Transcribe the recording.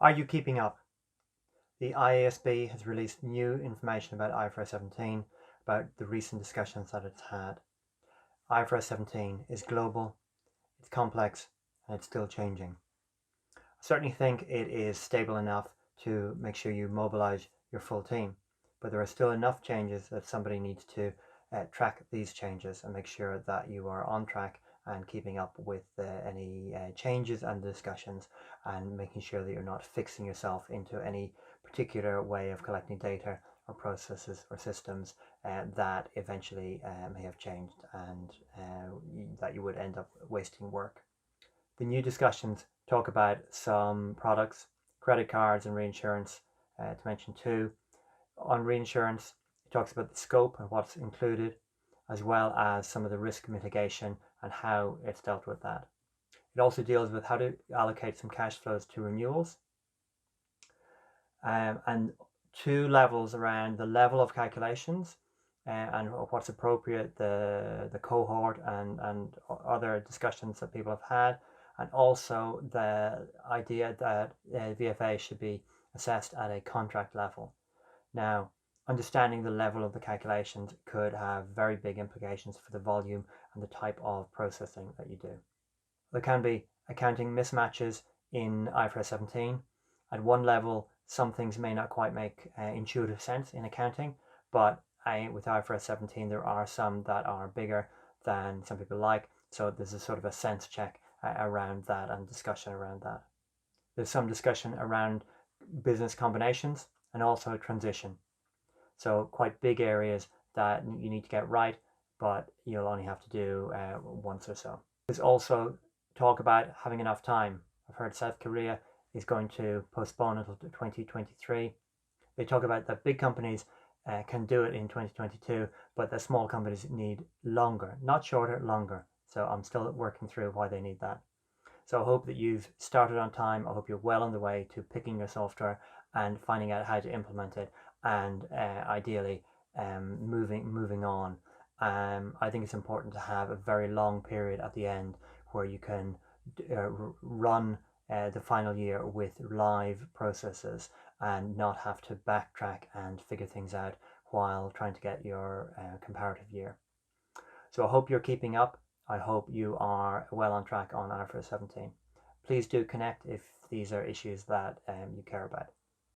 Are you keeping up? The IASB has released new information about IFRS 17, about the recent discussions that it's had. IFRS 17 is global, it's complex, and it's still changing. I certainly think it is stable enough to make sure you mobilize your full team, but there are still enough changes that somebody needs to track these changes and make sure that you are on track and keeping up with any changes and discussions, and making sure that you're not fixing yourself into any particular way of collecting data or processes or systems that eventually may have changed, and that you would end up wasting work. The new discussions talk about some products, credit cards and reinsurance, to mention two. On reinsurance, it talks about the scope and what's included, as well as some of the risk mitigation and how it's dealt with that. It also deals with how to allocate some cash flows to renewals, and two levels around the level of calculations and what's appropriate, the cohort and other discussions that people have had, and also the idea that VFA should be assessed at a contract level. Now, understanding the level of the calculations could have very big implications for the volume and the type of processing that you do. There can be accounting mismatches in IFRS 17. At one level, some things may not quite make intuitive sense in accounting, but with IFRS 17, there are some that are bigger than some people like. So there's a sort of a sense check around that and discussion around that. There's some discussion around business combinations and also transition. So quite big areas that you need to get right, but you'll only have to do once or so. There's also talk about having enough time. I've heard South Korea is going to postpone until 2023. They talk about that big companies can do it in 2022, but the small companies need longer, not shorter, longer. So I'm still working through why they need that. So I hope that you've started on time. I hope you're well on the way to picking your software and finding out how to implement it, and ideally moving on. I think it's important to have a very long period at the end where you can run the final year with live processes and not have to backtrack and figure things out while trying to get your comparative year. So I hope you're keeping up. I hope you are well on track on IFRS 17. Please do connect if these are issues that you care about.